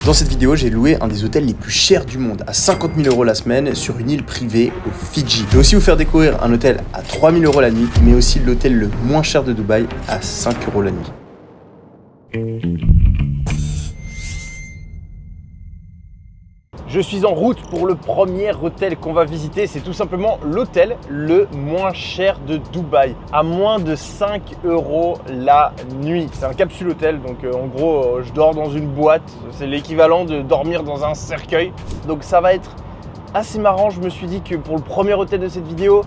Dans cette vidéo, j'ai loué un des hôtels les plus chers du monde, à 50 000 € la semaine, sur une île privée au Fidji. Je vais aussi vous faire découvrir un hôtel à 3 000 € la nuit, mais aussi l'hôtel le moins cher de Dubaï, à 5 € la nuit. Je suis en route pour le premier hôtel qu'on va visiter. C'est tout simplement l'hôtel le moins cher de Dubaï, à moins de 5 € la nuit. C'est un capsule hôtel, donc en gros, je dors dans une boîte. C'est l'équivalent de dormir dans un cercueil. Donc ça va être assez marrant. Je me suis dit que pour le premier hôtel de cette vidéo,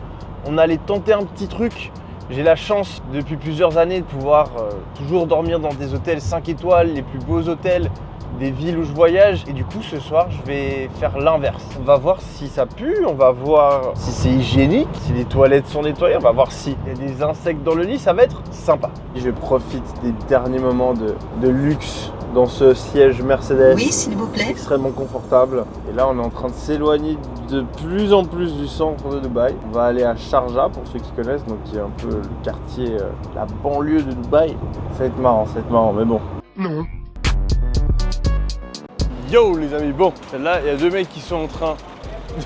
on allait tenter un petit truc. J'ai la chance depuis plusieurs années de pouvoir toujours dormir dans des hôtels 5 étoiles, les plus beaux hôtels des villes où je voyage, et du coup ce soir je vais faire l'inverse. On va voir si ça pue, on va voir si c'est hygiénique, si les toilettes sont nettoyées, on va voir s'il y a des insectes dans le lit, ça va être sympa. Je profite des derniers moments de luxe dans ce siège Mercedes. Oui, s'il vous plaît. Extrêmement confortable. Et là on est en train de s'éloigner de plus en plus du centre de Dubaï. On va aller à Sharjah pour ceux qui connaissent, donc qui est un peu le quartier, la banlieue de Dubaï. Ça va être marrant, mais bon. Non. Yo les amis, bon, là il y a deux mecs qui sont en train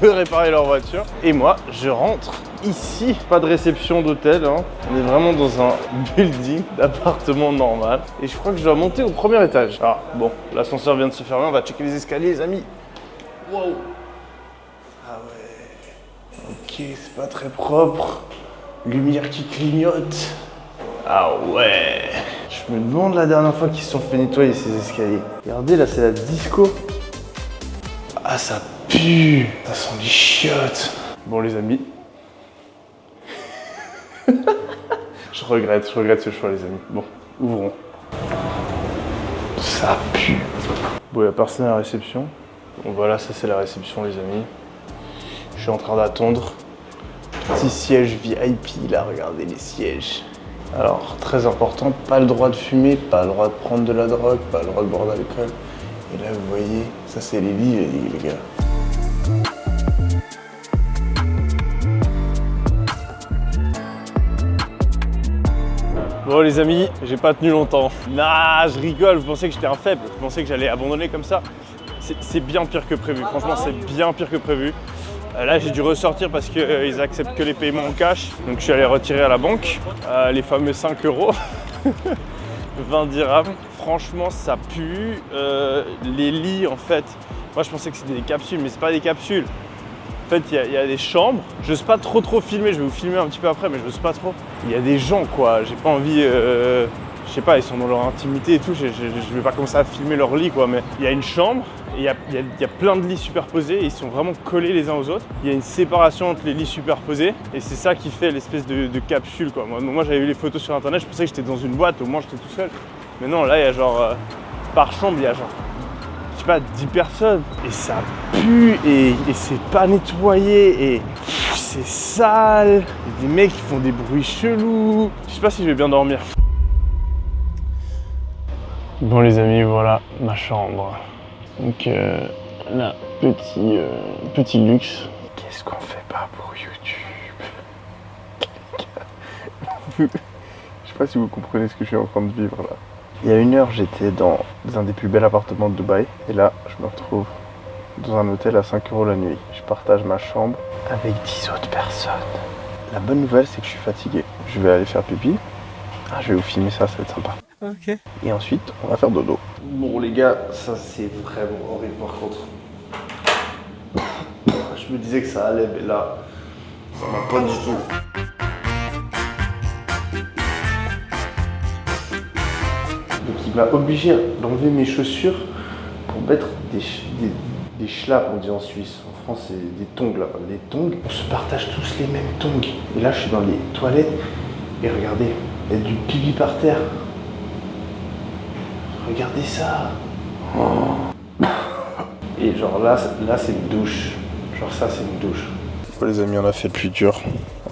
de réparer leur voiture et moi je rentre ici, pas de réception d'hôtel, hein. On est vraiment dans un building d'appartement normal et je crois que je dois monter au premier étage. Ah bon, l'ascenseur vient de se fermer, on va checker les escaliers les amis. Wow. Ah ouais, ok, c'est pas très propre, lumière qui clignote. Ah ouais. Je me demande la dernière fois qu'ils se sont fait nettoyer ces escaliers. Regardez, là c'est la disco. Ah ça pue. Ça sent les chiottes. Bon les amis. je regrette ce choix les amis. Bon, ouvrons. Ça pue. Bon, il n'y a personne à la réception. Bon voilà, ça c'est la réception les amis. Je suis en train d'attendre. Petit siège VIP là, regardez les sièges. Alors, très important, pas le droit de fumer, pas le droit de prendre de la drogue, pas le droit de boire d'alcool. Et là, vous voyez, ça c'est les lits, les gars. Bon les amis, j'ai pas tenu longtemps. Nah, je rigole, vous pensez que j'étais un faible, vous pensez que j'allais abandonner comme ça. C'est bien pire que prévu, franchement c'est bien pire que prévu. Là j'ai dû ressortir parce qu'ils acceptent que les paiements en cash. Donc je suis allé retirer à la banque les fameux 5 €, 20 dirhams. Franchement ça pue. Les lits en fait, moi je pensais que c'était des capsules mais c'est pas des capsules. En fait il y a des chambres. J'ose pas trop filmer, je vais vous filmer un petit peu après mais j'ose pas trop. Il y a des gens quoi, j'ai pas envie... Je sais pas, ils sont dans leur intimité et tout, je vais pas commencer à filmer leur lit quoi, mais il y a une chambre et il y a plein de lits superposés et ils sont vraiment collés les uns aux autres. Il y a une séparation entre les lits superposés et c'est ça qui fait l'espèce de capsule quoi. Moi j'avais vu les photos sur internet, je pensais que j'étais dans une boîte, au moins j'étais tout seul. Mais non, là il y a genre, par chambre il y a genre, je sais pas, 10 personnes et ça pue et c'est pas nettoyé et c'est sale. Il y a des mecs qui font des bruits chelous. Je sais pas si je vais bien dormir. Bon les amis, voilà ma chambre. Donc là, petit luxe. Qu'est-ce qu'on fait pas pour YouTube? Je sais pas si vous comprenez ce que je suis en train de vivre là. Il y a 1 heure, j'étais dans un des plus bels appartements de Dubaï. Et là, je me retrouve dans un hôtel à 5 € la nuit. Je partage ma chambre avec 10 autres personnes. La bonne nouvelle, c'est que je suis fatigué. Je vais aller faire pipi. Ah, je vais vous filmer ça, ça va être sympa. Ok. Et ensuite, on va faire dodo. Bon les gars, ça c'est vraiment horrible par contre. Je me disais que ça allait, mais là, ça va pas du tout. Donc il m'a obligé d'enlever mes chaussures pour mettre des schlaps, on dit en Suisse. En France, c'est des tongs là, des tongs. On se partage tous les mêmes tongs. Et là, je suis dans les toilettes et regardez, il y a du pipi par terre. Regardez ça. Oh. Et genre là c'est une douche. Genre ça c'est une douche. Bon, les amis, on a fait le plus dur.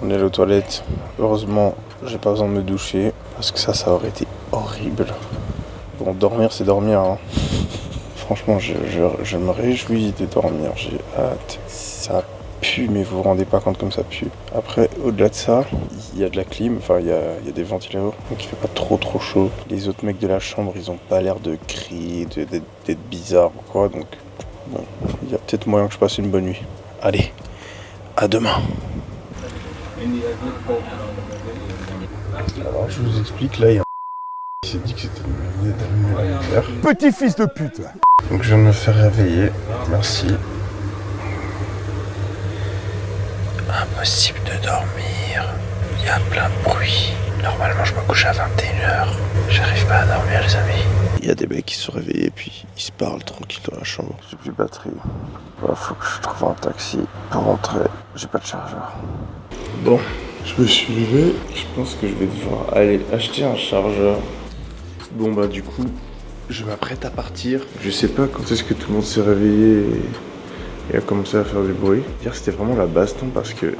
On est aux toilettes. Heureusement, j'ai pas besoin de me doucher parce que ça aurait été horrible. Bon, dormir c'est dormir. Hein. Franchement, je me réjouis de dormir. J'ai hâte. Ça pue. pue, mais vous vous rendez pas compte comme ça pue. Après, au-delà de ça, il y a de la clim, enfin il y a des ventilateurs, donc il fait pas trop chaud. Les autres mecs de la chambre, ils ont pas l'air de crier, d'être bizarres ou quoi, donc bon, il y a peut-être moyen que je passe une bonne nuit. Allez, à demain. Alors je vous explique, là il y a un qui s'est dit que c'était une idée d'allumer la lumière. Petit fils de pute. Donc je viens de me faire réveiller, merci. Impossible de dormir, il y a plein de bruit. Normalement je me couche à 21h, j'arrive pas à dormir les amis. Il y a des mecs qui se sont réveillés puis ils se parlent tranquille dans la chambre. J'ai plus de batterie, faut que je trouve un taxi pour rentrer, j'ai pas de chargeur. Bon, je me suis levé, je pense que je vais devoir aller acheter un chargeur. Bon bah du coup, je m'apprête à partir. Je sais pas quand est-ce que tout le monde s'est réveillé et a commencé à faire du bruit. Hier c'était vraiment la baston parce que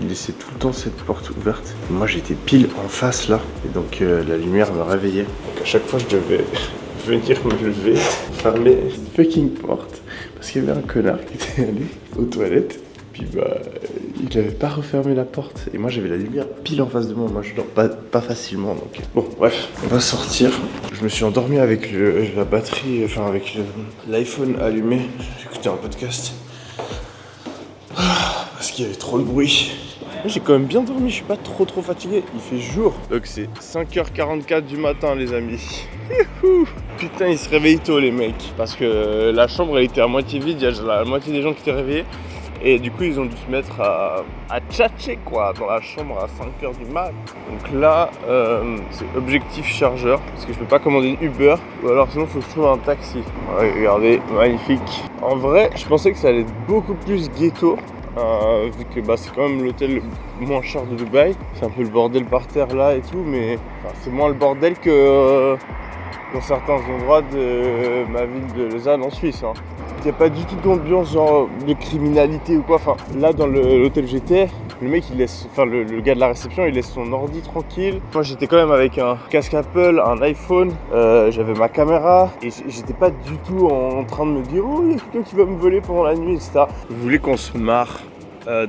il laissait tout le temps cette porte ouverte. Moi j'étais pile en face là et donc la lumière me réveillait. Donc à chaque fois je devais venir me lever, fermer cette fucking porte parce qu'il y avait un connard qui était allé aux toilettes. Puis bah il avait pas refermé la porte et moi j'avais la lumière pile en face de moi. Moi je dors pas facilement donc bon bref on va sortir. Je me suis endormi avec la batterie, enfin avec l'iPhone allumé. J'écoutais un podcast parce qu'il y avait trop de bruit. J'ai quand même bien dormi, je suis pas trop fatigué. Il fait jour. Donc c'est 5h44 du matin les amis. Putain ils se réveillent tôt les mecs. Parce que la chambre elle était à moitié vide, il y a la moitié des gens qui étaient réveillés. Et du coup ils ont dû se mettre à tchatcher quoi dans la chambre à 5h du mat. Donc là c'est objectif chargeur. Parce que je peux pas commander Uber. Ou alors sinon faut que je trouve un taxi. Ouais, regardez, magnifique. En vrai je pensais que ça allait être beaucoup plus ghetto. Vu que bah, c'est quand même l'hôtel le moins cher de Dubaï. C'est un peu le bordel par terre là et tout. Mais enfin, c'est moins le bordel que dans certains endroits de ma ville de Lausanne en Suisse. Hein. Il n'y a pas du tout d'ambiance genre de criminalité ou quoi. Enfin, là dans l'hôtel où j'étais, le mec il laisse, enfin le gars de la réception il laisse son ordi tranquille. Moi j'étais quand même avec un casque Apple, un iPhone, j'avais ma caméra et j'étais pas du tout en train de me dire oh il y a quelqu'un qui va me voler pendant la nuit etc. Je voulais qu'on se marre.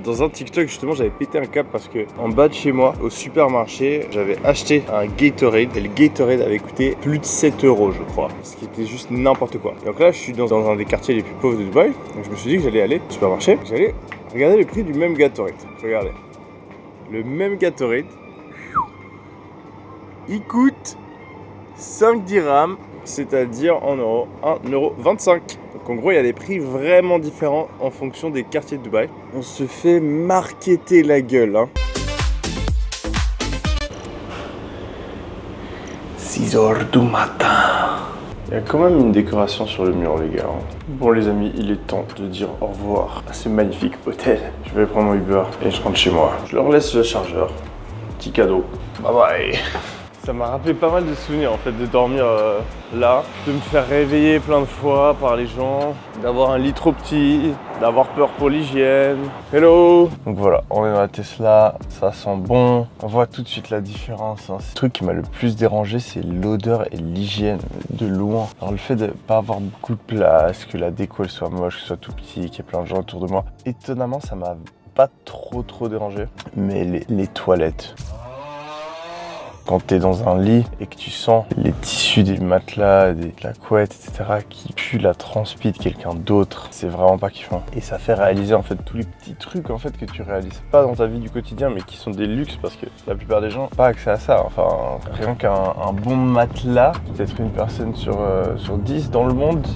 Dans un TikTok justement j'avais pété un câble parce que en bas de chez moi au supermarché j'avais acheté un Gatorade et le Gatorade avait coûté plus de 7 € je crois, ce qui était juste n'importe quoi. Et donc là je suis dans un des quartiers les plus pauvres de Dubaï, donc je me suis dit que j'allais aller au supermarché, j'allais regarder le prix du même Gatorade. Regardez, le même Gatorade il coûte 5 dirhams, c'est-à-dire en euros 1,25 €. Donc en gros il y a des prix vraiment différents en fonction des quartiers de Dubaï. On se fait marketer la gueule hein. 6h du matin. Il y a quand même une décoration sur le mur les gars. Bon les amis, il est temps de dire au revoir à ce magnifique hôtel. Je vais prendre mon Uber et je rentre chez moi. Je leur laisse le chargeur. Petit cadeau. Bye bye. Ça m'a rappelé pas mal de souvenirs en fait de dormir là, de me faire réveiller plein de fois par les gens, d'avoir un lit trop petit, d'avoir peur pour l'hygiène. Hello. Donc voilà, on est dans la Tesla, ça sent bon, on voit tout de suite la différence. Hein. Le truc qui m'a le plus dérangé c'est l'odeur et l'hygiène de loin. Alors le fait de pas avoir beaucoup de place, que la déco elle soit moche, que ce soit tout petit, qu'il y ait plein de gens autour de moi. Étonnamment ça m'a pas trop dérangé, mais les toilettes. Quand t'es dans un lit et que tu sens les tissus des matelas, de la couette, etc. qui puent la transpi de quelqu'un d'autre, c'est vraiment pas kiffant. Et ça fait réaliser en fait tous les petits trucs en fait que tu réalises pas dans ta vie du quotidien mais qui sont des luxes parce que la plupart des gens n'ont pas accès à ça. Enfin, rien qu'un bon matelas, peut-être une personne sur 10 dans le monde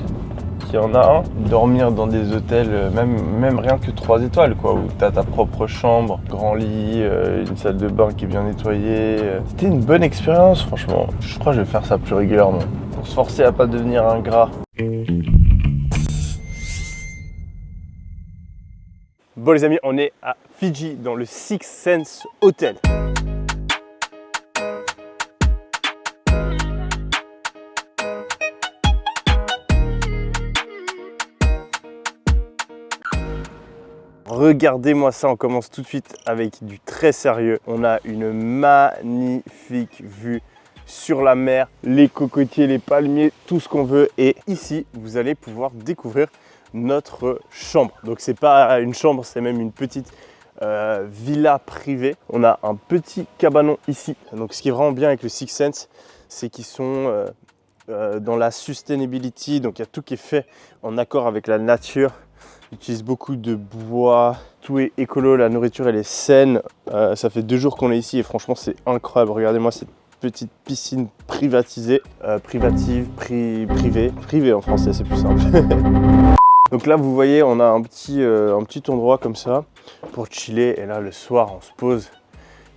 qui en a un. Dormir dans des hôtels, même rien que 3 étoiles quoi, où t'as ta propre chambre, grand lit, une salle de bain qui est bien nettoyée. C'était une bonne expérience franchement. Je crois que je vais faire ça plus régulièrement. Pour se forcer à pas devenir ingrat. Bon les amis, on est à Fidji dans le Six Sense Hotel. Regardez-moi ça, on commence tout de suite avec du très sérieux. On a une magnifique vue sur la mer, les cocotiers, les palmiers, tout ce qu'on veut. Et ici, vous allez pouvoir découvrir notre chambre. Donc c'est pas une chambre, c'est même une petite villa privée. On a un petit cabanon ici. Donc ce qui est vraiment bien avec le Six Sense, c'est qu'ils sont dans la sustainability. Donc il y a tout qui est fait en accord avec la nature. Ils utilisent beaucoup de bois, tout est écolo, la nourriture elle est saine. Ça fait 2 jours qu'on est ici et franchement c'est incroyable. Regardez-moi cette petite piscine privatisée, privée en français c'est plus simple. Donc là vous voyez on a un petit endroit comme ça pour chiller et là le soir on se pose,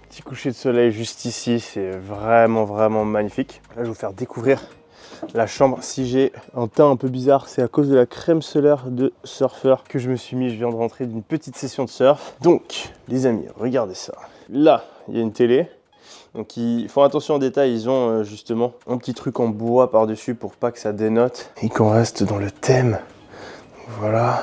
petit coucher de soleil juste ici, c'est vraiment magnifique. Là je vais vous faire découvrir la chambre. Si j'ai un teint un peu bizarre, c'est à cause de la crème solaire de surfeur que je me suis mis. Je viens de rentrer d'une petite session de surf. Donc les amis, regardez ça. Là, il y a une télé. Donc ils font attention aux détails, ils ont justement un petit truc en bois par-dessus pour pas que ça dénote. Et qu'on reste dans le thème. Voilà.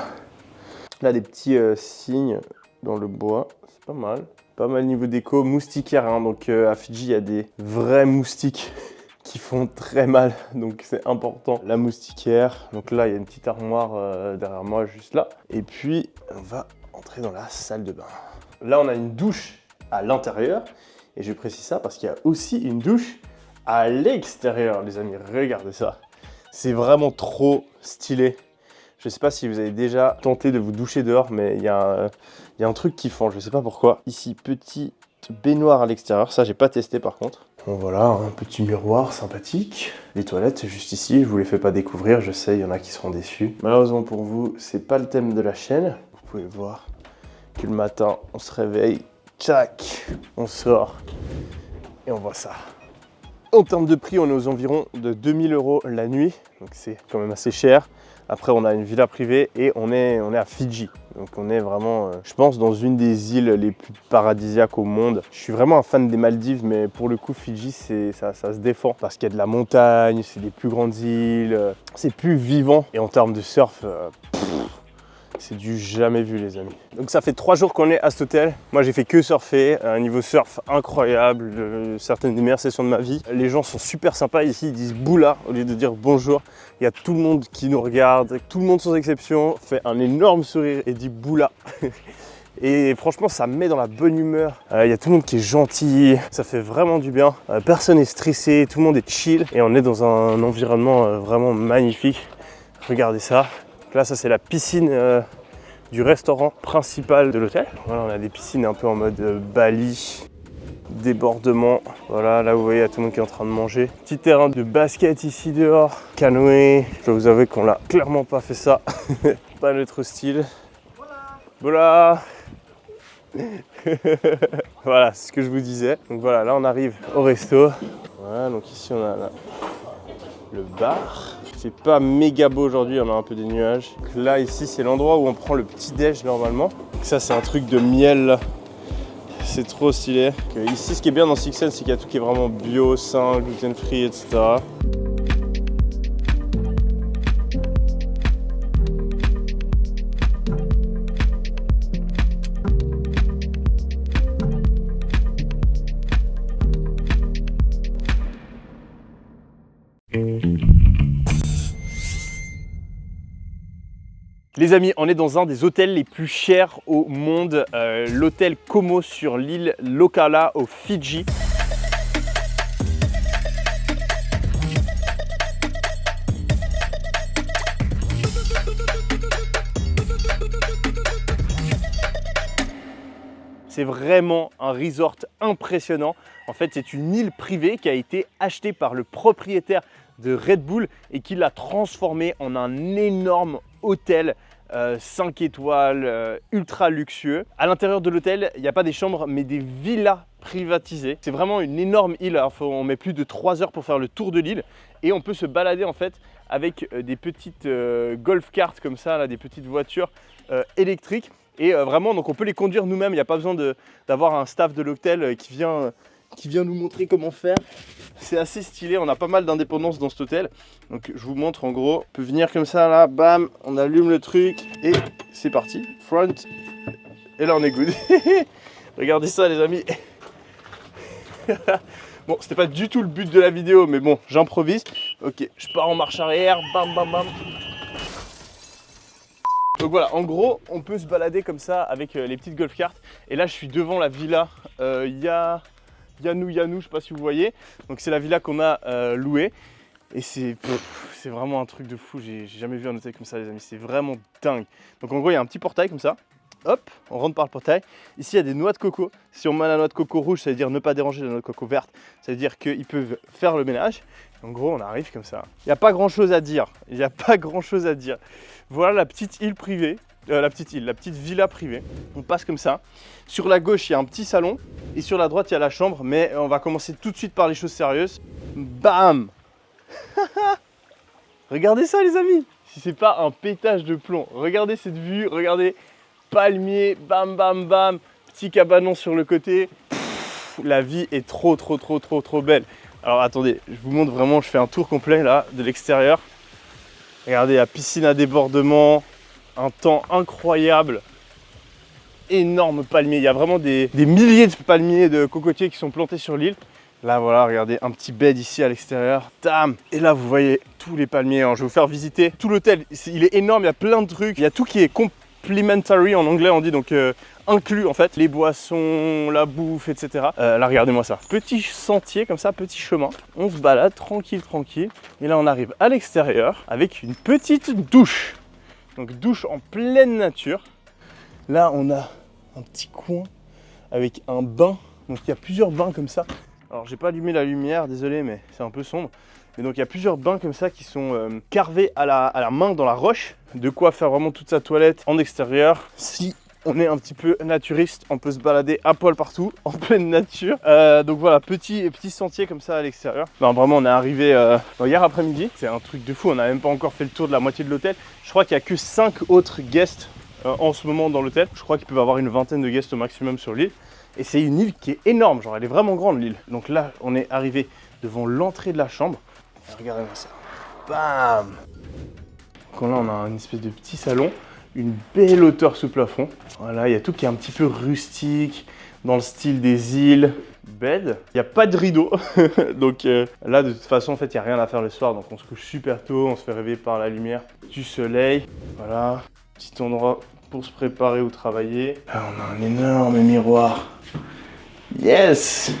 Là, des petits signes dans le bois, c'est pas mal. Pas mal niveau déco. Moustiquaire, hein. Donc à Fidji, il y a des vrais moustiques qui font très mal, donc c'est important. La moustiquaire, donc là il y a une petite armoire derrière moi juste là. Et puis on va entrer dans la salle de bain. Là on a une douche à l'intérieur et je précise ça parce qu'il y a aussi une douche à l'extérieur, les amis, regardez ça. C'est vraiment trop stylé. Je sais pas si vous avez déjà tenté de vous doucher dehors, mais il y a un truc qui fend, je sais pas pourquoi. Ici, petite baignoire à l'extérieur, ça j'ai pas testé par contre. Bon voilà, un petit miroir sympathique. Les toilettes juste ici, je vous les fais pas découvrir, je sais, il y en a qui seront déçus. Malheureusement pour vous, c'est pas le thème de la chaîne. Vous pouvez voir que le matin, on se réveille, tchac, on sort et on voit ça. En termes de prix, on est aux environs de 2000 € la nuit, donc c'est quand même assez cher. Après, on a une villa privée et on est à Fidji. Donc on est vraiment, je pense, dans une des îles les plus paradisiaques au monde. Je suis vraiment un fan des Maldives, mais pour le coup, Fidji, ça se défend. Parce qu'il y a de la montagne, c'est des plus grandes îles, c'est plus vivant. Et en termes de surf, c'est du jamais vu, les amis. Donc ça fait 3 jours qu'on est à cet hôtel. Moi, j'ai fait que surfer, un niveau surf incroyable, certaines des meilleures sessions de ma vie. Les gens sont super sympas ici, ils disent boula au lieu de dire bonjour. Il y a tout le monde qui nous regarde, tout le monde sans exception fait un énorme sourire et dit boula. Et franchement, ça me met dans la bonne humeur. Il y a tout le monde qui est gentil, ça fait vraiment du bien. Personne n'est stressé, tout le monde est chill et on est dans un environnement vraiment magnifique. Regardez ça. Là, ça c'est la piscine du restaurant principal de l'hôtel. Voilà, on a des piscines un peu en mode Bali, débordement. Voilà, là vous voyez, il y a tout le monde qui est en train de manger. Petit terrain de basket ici dehors, canoë. Je dois vous avouer qu'on l'a clairement pas fait ça. Pas notre style. Voilà. Voilà, c'est ce que je vous disais. Donc voilà, là on arrive au resto. Voilà, donc ici on a le bar. Il fait pas méga beau aujourd'hui, on a un peu des nuages. Donc là, ici, c'est l'endroit où on prend le petit déj normalement. Donc ça, c'est un truc de miel. C'est trop stylé. Donc, ici, ce qui est bien dans Six Sense, c'est qu'il y a tout qui est vraiment bio, sain, gluten free, etc. Les amis, on est dans un des hôtels les plus chers au monde, l'hôtel Como sur l'île Lokala au Fidji. C'est vraiment un resort impressionnant. En fait, c'est une île privée qui a été achetée par le propriétaire de Red Bull et qui l'a transformée en un énorme hôtel 5 étoiles, ultra luxueux. À l'intérieur de l'hôtel, il n'y a pas des chambres, mais des villas privatisées. C'est vraiment une énorme île. Alors, on met plus de 3 heures pour faire le tour de l'île et on peut se balader en fait avec des petites golf carts comme ça, là, des petites voitures électriques. Et vraiment, donc on peut les conduire nous-mêmes. Il n'y a pas besoin d'avoir un staff de l'hôtel qui vient nous montrer comment faire. C'est assez stylé, on a pas mal d'indépendance dans cet hôtel. Donc je vous montre en gros, on peut venir comme ça là, bam, on allume le truc et c'est parti. Front, et là on est good. Regardez ça les amis. Bon, c'était pas du tout le but de la vidéo, mais bon, j'improvise. Ok, je pars en marche arrière, bam bam bam. Donc voilà, en gros, on peut se balader comme ça avec les petites golf carts. Et là, je suis devant la villa Yanou, je sais pas si vous voyez. Donc c'est la villa qu'on a louée. Et c'est vraiment un truc de fou. J'ai jamais vu un hôtel comme ça, les amis. C'est vraiment dingue. Donc en gros, il y a un petit portail comme ça. Hop, on rentre par le portail. Ici, il y a des noix de coco. Si on met la noix de coco rouge, ça veut dire ne pas déranger la noix de coco verte. Ça veut dire qu'ils peuvent faire le ménage. En gros, on arrive comme ça. Il n'y a pas grand chose à dire. Il n'y a pas grand chose à dire. Voilà la petite île privée. La petite villa privée. On passe comme ça. Sur la gauche, il y a un petit salon. Et sur la droite, il y a la chambre. Mais on va commencer tout de suite par les choses sérieuses. Bam. Regardez ça, les amis. Si c'est pas un pétage de plomb. Regardez cette vue. Regardez. Palmier, bam bam bam, petit cabanon sur le côté. La vie est trop belle. Alors attendez, je vous montre vraiment, je fais un tour complet là de l'extérieur. Regardez la piscine à débordement, un temps incroyable, énorme palmier. Il y a vraiment des milliers de palmiers de cocotiers qui sont plantés sur l'île. Là voilà, regardez, un petit bed ici à l'extérieur. Tam. Et là vous voyez tous les palmiers. Je vais vous faire visiter tout l'hôtel. Il est énorme, il y a plein de trucs. Il y a tout qui est complimentary en anglais on dit, donc inclus en fait, les boissons, la bouffe, etc. Là regardez-moi ça, petit sentier comme ça, petit chemin, on se balade tranquille, et là on arrive à l'extérieur avec une petite douche, donc douche en pleine nature. Là on a un petit coin avec un bain, donc il y a plusieurs bains comme ça. Alors j'ai pas allumé la lumière, désolé mais c'est un peu sombre. Et donc il y a plusieurs bains comme ça qui sont carvés à la main dans la roche. De quoi faire vraiment toute sa toilette en extérieur. Si on est un petit peu naturiste, on peut se balader à poil partout, en pleine nature. Donc voilà, petit sentier comme ça à l'extérieur. Non, vraiment on est arrivé hier après-midi. C'est un truc de fou, on n'a même pas encore fait le tour de la moitié de l'hôtel. Je crois qu'il n'y a que 5 autres guests en ce moment dans l'hôtel. Je crois qu'il peut y avoir une vingtaine de guests au maximum sur l'île. Et c'est une île qui est énorme, genre elle est vraiment grande l'île. Donc là on est arrivé devant l'entrée de la chambre. Regardez-moi ça. Bam! Donc là, on a une espèce de petit salon, une belle hauteur sous plafond. Voilà, il y a tout qui est un petit peu rustique, dans le style des îles. Bed. Il n'y a pas de rideau. Donc là, de toute façon, en fait, il n'y a rien à faire le soir. Donc on se couche super tôt, on se fait réveiller par la lumière du soleil. Voilà, petit endroit pour se préparer ou travailler. Là, on a un énorme miroir. Yes!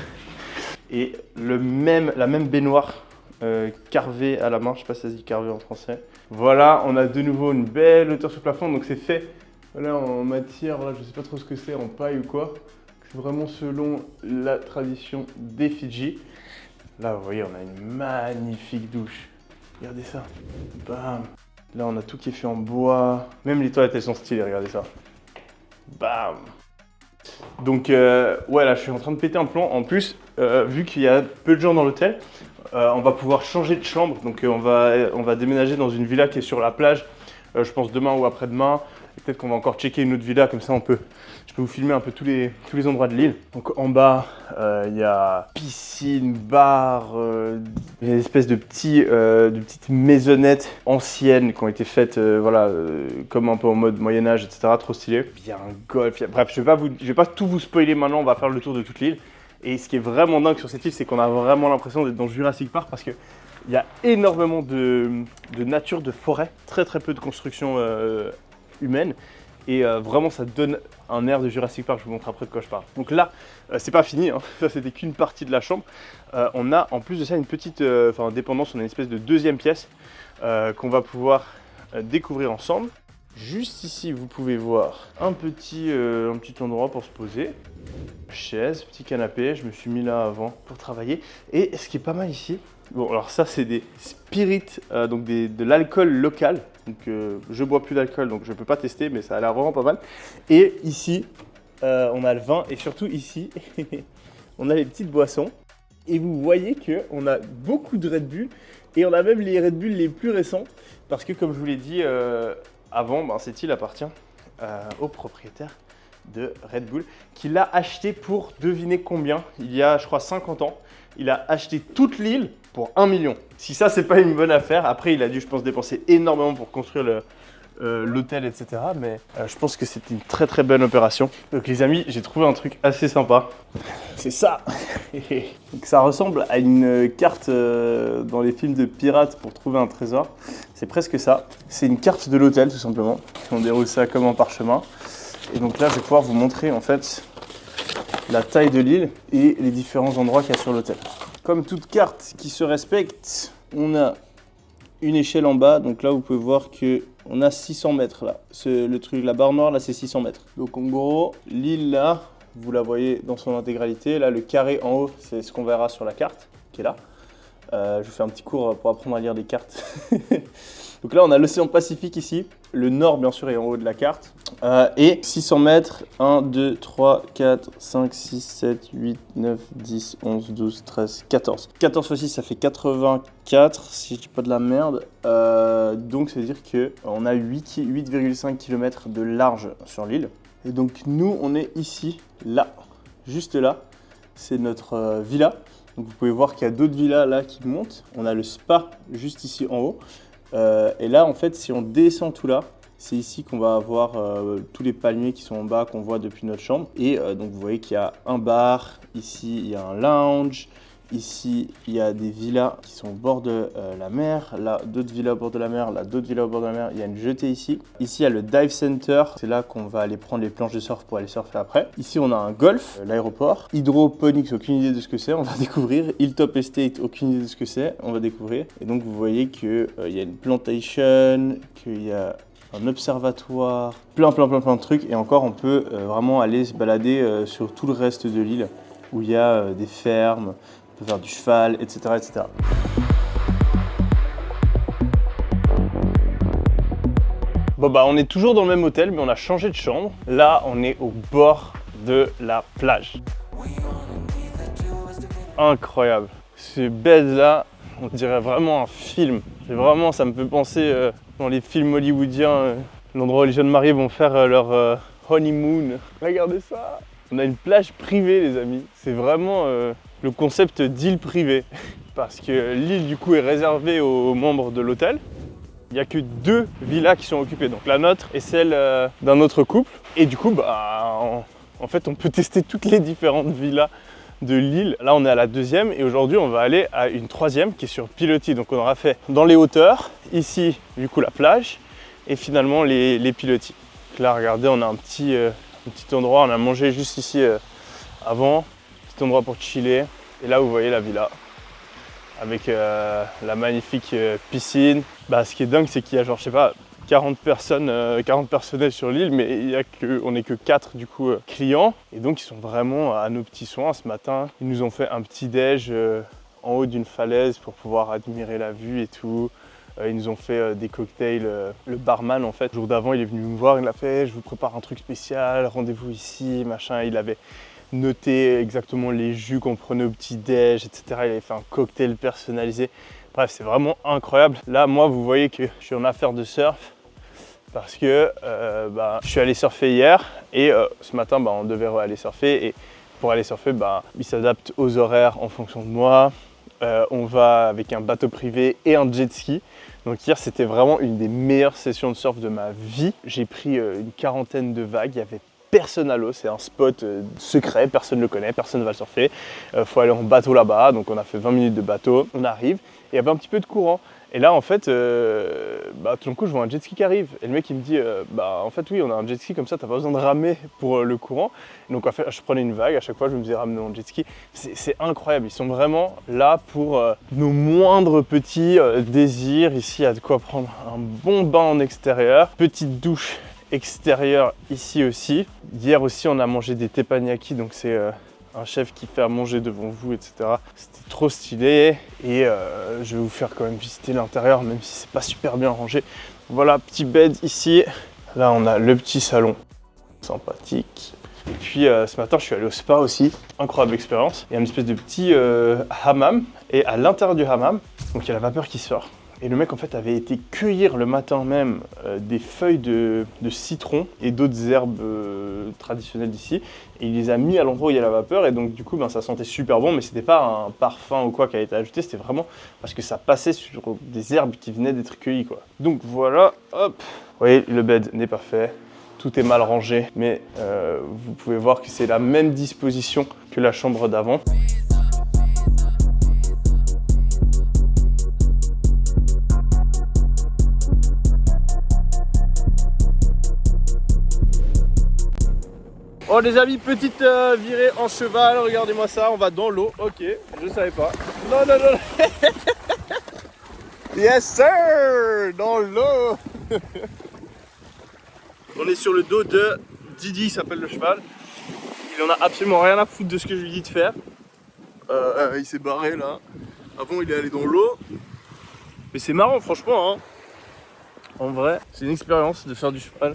Et la même baignoire. Carvé à la main, je sais pas si ça se dit carvé en français. Voilà, on a de nouveau une belle hauteur sous plafond, donc c'est fait voilà, en matière, là, je sais pas trop ce que c'est, en paille ou quoi. C'est vraiment selon la tradition des Fidji. Là, vous voyez, on a une magnifique douche. Regardez ça. Bam. Là, on a tout qui est fait en bois. Même les toilettes, elles sont stylées, regardez ça. Bam. Donc, ouais, là, je suis en train de péter un plomb. En plus, vu qu'il y a peu de gens dans l'hôtel, on va pouvoir changer de chambre, donc on va déménager dans une villa qui est sur la plage, je pense demain ou après-demain. Peut-être qu'on va encore checker une autre villa, comme ça je peux vous filmer un peu tous les endroits de l'île. Donc en bas, il y a piscine, bar, il y a des espèces de petites maisonnettes anciennes qui ont été faites comme un peu en mode Moyen-Âge, etc. Trop stylé. Il y a un golf, bref, je vais pas tout vous spoiler maintenant, on va faire le tour de toute l'île. Et ce qui est vraiment dingue sur cette île, c'est qu'on a vraiment l'impression d'être dans Jurassic Park parce qu'il y a énormément de nature, de forêt, très peu de construction humaine. Et vraiment, ça donne un air de Jurassic Park. Je vous montre après de quoi je parle. Donc là, c'est pas fini, hein. Ça c'était qu'une partie de la chambre. On a en plus de ça une petite dépendance, on a une espèce de deuxième pièce qu'on va pouvoir découvrir ensemble. Juste ici, vous pouvez voir un petit endroit pour se poser. Chaise, petit canapé, je me suis mis là avant pour travailler. Et ce qui est pas mal ici, bon alors ça c'est des spirits, donc de l'alcool local. Donc je bois plus d'alcool donc je peux pas tester mais ça a l'air vraiment pas mal. Et ici on a le vin et surtout ici on a les petites boissons. Et vous voyez qu'on a beaucoup de Red Bull et on a même les Red Bull les plus récents. Parce que comme je vous l'ai dit avant, cette île appartient au propriétaire de Red Bull, qui l'a acheté pour, devinez combien, il y a je crois 50 ans, il a acheté toute l'île pour 1 million. Si ça c'est pas une bonne affaire, après il a dû je pense dépenser énormément pour construire l'hôtel, etc. Mais je pense que c'était une très très belle opération. Donc les amis, j'ai trouvé un truc assez sympa. C'est ça. Donc, ça ressemble à une carte dans les films de pirates pour trouver un trésor. C'est presque ça. C'est une carte de l'hôtel tout simplement. On déroule ça comme en parchemin. Et donc là, je vais pouvoir vous montrer en fait la taille de l'île et les différents endroits qu'il y a sur l'hôtel. Comme toute carte qui se respecte, on a une échelle en bas. Donc là, vous pouvez voir qu'on a 600 mètres là. La barre noire là, c'est 600 mètres. Donc en gros, l'île là, vous la voyez dans son intégralité. Là, le carré en haut, c'est ce qu'on verra sur la carte qui est là. Je fais un petit cours pour apprendre à lire des cartes. Donc là, on a l'océan Pacifique ici. Le nord, bien sûr, est en haut de la carte. Et 600 mètres, 1, 2, 3, 4, 5, 6, 7, 8, 9, 10, 11, 12, 13, 14. 14 fois 6, ça fait 84, si je dis pas de la merde. Donc, ça veut dire qu'on a 8,5 km de large sur l'île. Et donc, nous, on est ici, là, juste là. C'est notre villa. Donc, vous pouvez voir qu'il y a d'autres villas là qui montent. On a le spa juste ici en haut. Et là, en fait, si on descend tout là, c'est ici qu'on va avoir tous les palmiers qui sont en bas, qu'on voit depuis notre chambre. Et donc, vous voyez qu'il y a un bar, ici, il y a un lounge. Ici, il y a des villas qui sont au bord de la mer. Là, d'autres villas au bord de la mer. Là, d'autres villas au bord de la mer. Il y a une jetée ici. Ici, il y a le dive center. C'est là qu'on va aller prendre les planches de surf pour aller surfer après. Ici, on a un golf, l'aéroport. Hydroponics, aucune idée de ce que c'est. On va découvrir. Hilltop Estate, aucune idée de ce que c'est. On va découvrir. Et donc, vous voyez qu'il y a une plantation, qu'il y a un observatoire, plein de trucs. Et encore, on peut vraiment aller se balader sur tout le reste de l'île où il y a des fermes. On peut faire du cheval, etc., etc. Bon bah on est toujours dans le même hôtel, mais on a changé de chambre. Là, on est au bord de la plage. Incroyable. Ce bed là, on dirait vraiment un film. Et vraiment, ça me fait penser dans les films hollywoodiens, l'endroit où les jeunes mariés vont faire leur honeymoon. Regardez ça. On a une plage privée, les amis. C'est vraiment le concept d'île privée. Parce que l'île, du coup, est réservée aux membres de l'hôtel. Il n'y a que 2 villas qui sont occupées. Donc la nôtre et celle d'un autre couple. Et du coup, en fait, on peut tester toutes les différentes villas de l'île. Là, on est à la 2e. Et aujourd'hui, on va aller à une 3e qui est sur pilotis. Donc on aura fait dans les hauteurs. Ici, du coup, la plage. Et finalement, les pilotis. Donc là, regardez, on a un petit endroit, on a mangé juste ici avant, petit endroit pour chiller. Et là vous voyez la villa avec la magnifique piscine. Ce qui est dingue, c'est qu'il y a genre je sais pas 40 personnels sur l'île, mais on n'est que 4 du coup clients. Et donc ils sont vraiment à nos petits soins. Ce matin, ils nous ont fait un petit déj en haut d'une falaise pour pouvoir admirer la vue et tout. Ils nous ont fait des cocktails. Le barman, en fait, le jour d'avant, il est venu me voir, il a fait « je vous prépare un truc spécial, rendez-vous ici, machin ». Il avait noté exactement les jus qu'on prenait au petit-déj, etc. Il avait fait un cocktail personnalisé. Bref, c'est vraiment incroyable. Là, moi, vous voyez que je suis en affaire de surf parce que je suis allé surfer hier et ce matin, on devait aller surfer. Et pour aller surfer, il s'adapte aux horaires en fonction de moi. On va avec un bateau privé et un jet ski. Donc hier, c'était vraiment une des meilleures sessions de surf de ma vie. J'ai pris une 40aine de vagues, il n'y avait personne à l'eau, c'est un spot secret, personne ne le connaît, personne ne va surfer. Faut aller en bateau là-bas, donc on a fait 20 minutes de bateau, on arrive, et il y avait un petit peu de courant. Et là, en fait, tout d'un coup, je vois un jet ski qui arrive. Et le mec, il me dit, en fait, oui, on a un jet ski comme ça, t'as pas besoin de ramer pour le courant. Et donc, en fait, je prenais une vague, à chaque fois, je me faisais ramener mon jet ski. C'est incroyable, ils sont vraiment là pour nos moindres petits désirs. Ici, il y a de quoi prendre un bon bain en extérieur, petite douche extérieure ici aussi. Hier aussi, on a mangé des teppanyaki, donc c'est un chef qui fait à manger devant vous, etc. C'était trop stylé et je vais vous faire quand même visiter l'intérieur, même si c'est pas super bien rangé. Voilà, petit bed ici. Là, on a le petit salon, sympathique. Et puis ce matin, je suis allé au spa aussi, incroyable expérience. Il y a une espèce de petit hammam et à l'intérieur du hammam, donc il y a la vapeur qui sort. Et le mec en fait avait été cueillir le matin même des feuilles de citron et d'autres herbes traditionnelles d'ici. Et il les a mis à l'endroit où il y a la vapeur et donc du coup ça sentait super bon, mais c'était pas un parfum ou quoi qui a été ajouté, c'était vraiment parce que ça passait sur des herbes qui venaient d'être cueillies quoi. Donc voilà, hop. Vous voyez, le bed n'est pas fait. Tout est mal rangé, mais vous pouvez voir que c'est la même disposition que la chambre d'avant. Oh les amis, petite virée en cheval, regardez-moi ça, on va dans l'eau, ok, je savais pas. Non, non, non. Yes sir, dans l'eau. On est sur le dos de Didi, il s'appelle le cheval. Il en a absolument rien à foutre de ce que je lui dis de faire. Il s'est barré là. Avant il est allé dans l'eau. Mais c'est marrant franchement hein. En vrai, c'est une expérience de faire du cheval.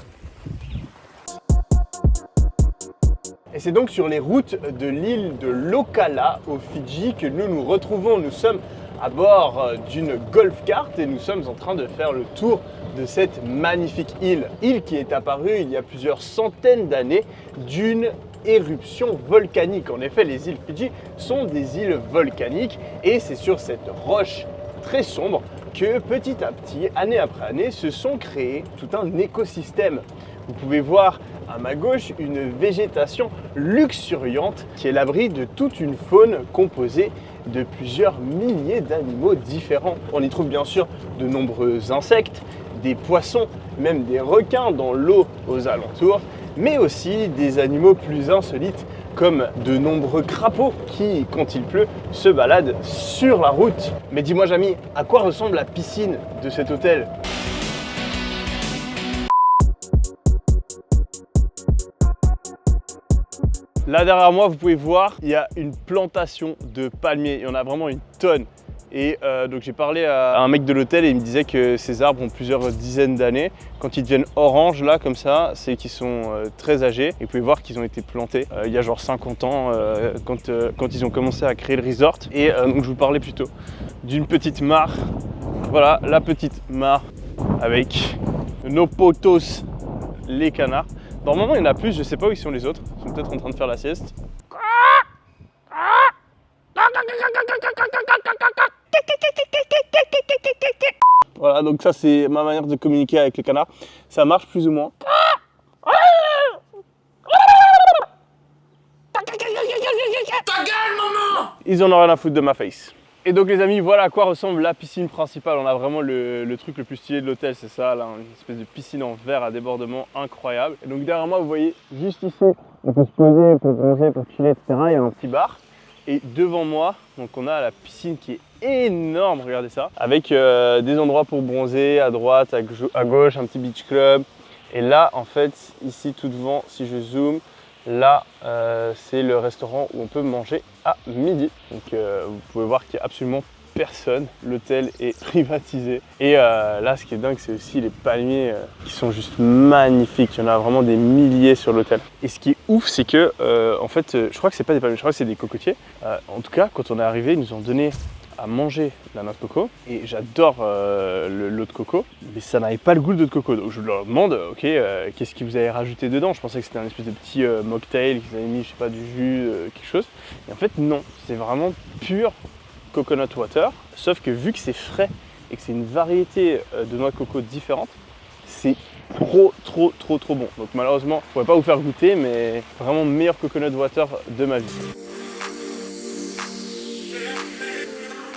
Et c'est donc sur les routes de l'île de Lokala au Fidji que nous nous retrouvons. Nous sommes à bord d'une golf cart et nous sommes en train de faire le tour de cette magnifique île. Île qui est apparue il y a plusieurs centaines d'années d'une éruption volcanique. En effet, les îles Fidji sont des îles volcaniques et c'est sur cette roche très sombre que petit à petit, année après année, se sont créés tout un écosystème. Vous pouvez voir à ma gauche une végétation luxuriante qui est l'abri de toute une faune composée de plusieurs milliers d'animaux différents. On y trouve bien sûr de nombreux insectes, des poissons, même des requins dans l'eau aux alentours, mais aussi des animaux plus insolites comme de nombreux crapauds qui, quand il pleut, se baladent sur la route. Mais dis-moi Jamy, à quoi ressemble la piscine de cet hôtel ? Là derrière moi, vous pouvez voir, il y a une plantation de palmiers. Il y en a vraiment une tonne. Et donc j'ai parlé à un mec de l'hôtel et il me disait que ces arbres ont plusieurs dizaines d'années. Quand ils deviennent orange là comme ça, c'est qu'ils sont très âgés. Et vous pouvez voir qu'ils ont été plantés il y a genre 50 ans quand ils ont commencé à créer le resort. Et donc je vous parlais plutôt d'une petite mare. Voilà la petite mare avec nos potos, les canards. Normalement il y en a plus, je sais pas où ils sont les autres. Ils sont peut-être en train de faire la sieste. Voilà, donc ça c'est ma manière de communiquer avec les canards. Ça marche plus ou moins. Ta gueule, maman! Ils en ont rien à foutre de ma face. Et donc les amis, voilà à quoi ressemble la piscine principale. On a vraiment le truc le plus stylé de l'hôtel, c'est ça, là, une espèce de piscine en verre à débordement incroyable. Et donc derrière moi, vous voyez, juste ici, on peut se poser, pour bronzer, pour chiller, etc. Il y a un petit bar. Et devant moi, donc on a la piscine qui est énorme, regardez ça, avec des endroits pour bronzer à droite, à gauche, un petit beach club. Et là, en fait, ici tout devant, si je zoome, là, c'est le restaurant où on peut manger à midi. Donc vous pouvez voir qu'il n'y a absolument personne. L'hôtel est privatisé. Et là, ce qui est dingue, c'est aussi les palmiers qui sont juste magnifiques. Il y en a vraiment des milliers sur l'hôtel. Et ce qui est ouf, c'est que, en fait, je crois que c'est pas des palmiers, je crois que c'est des cocotiers. En tout cas, quand on est arrivé, ils nous ont donné à manger la noix de coco et j'adore l'eau de coco, mais ça n'avait pas le goût de l'eau de coco. Donc je leur demande, ok, qu'est-ce que vous avez rajouté dedans? Je pensais que c'était un espèce de petit mocktail qu'ils avaient mis, je sais pas, du jus, quelque chose. Et en fait, non, c'est vraiment pur coconut water, sauf que vu que c'est frais et que c'est une variété de noix de coco différentes, c'est trop bon. Donc malheureusement, je pourrais pas vous faire goûter, mais vraiment meilleur coconut water de ma vie.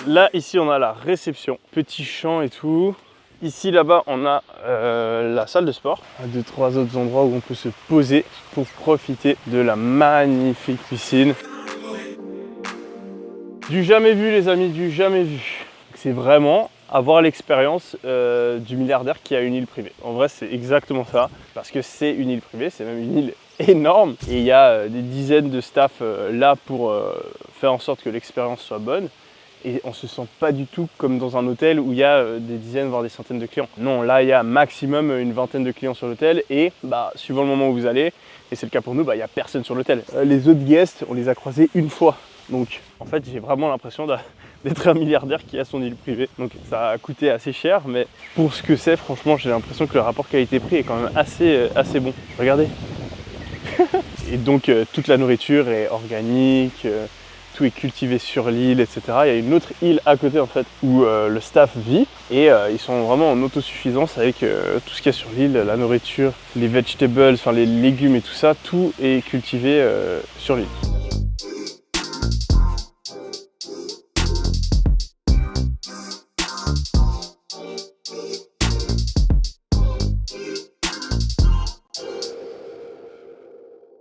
Là, ici, on a la réception, petit champ et tout. Ici, là-bas, on a la salle de sport. 2-3 autres endroits où on peut se poser pour profiter de la magnifique piscine. Du jamais vu, les amis, du jamais vu. C'est vraiment avoir l'expérience du milliardaire qui a une île privée. En vrai, c'est exactement ça, parce que c'est une île privée, c'est même une île énorme. Et il y a des dizaines de staff là pour faire en sorte que l'expérience soit bonne. Et on se sent pas du tout comme dans un hôtel où il y a des dizaines voire des centaines de clients. Non, là il y a maximum une vingtaine de clients sur l'hôtel et suivant le moment où vous allez, et c'est le cas pour nous, il n'y a personne sur l'hôtel. Les autres guests, on les a croisés une fois. Donc en fait j'ai vraiment l'impression d'être un milliardaire qui a son île privée. Donc ça a coûté assez cher, mais pour ce que c'est, franchement, j'ai l'impression que le rapport qualité-prix est quand même assez bon. Regardez. Et donc toute la nourriture est organique, tout est cultivé sur l'île, etc. Il y a une autre île à côté en fait où le staff vit et ils sont vraiment en autosuffisance avec tout ce qu'il y a sur l'île, la nourriture, les vegetables, enfin les légumes et tout ça, tout est cultivé sur l'île.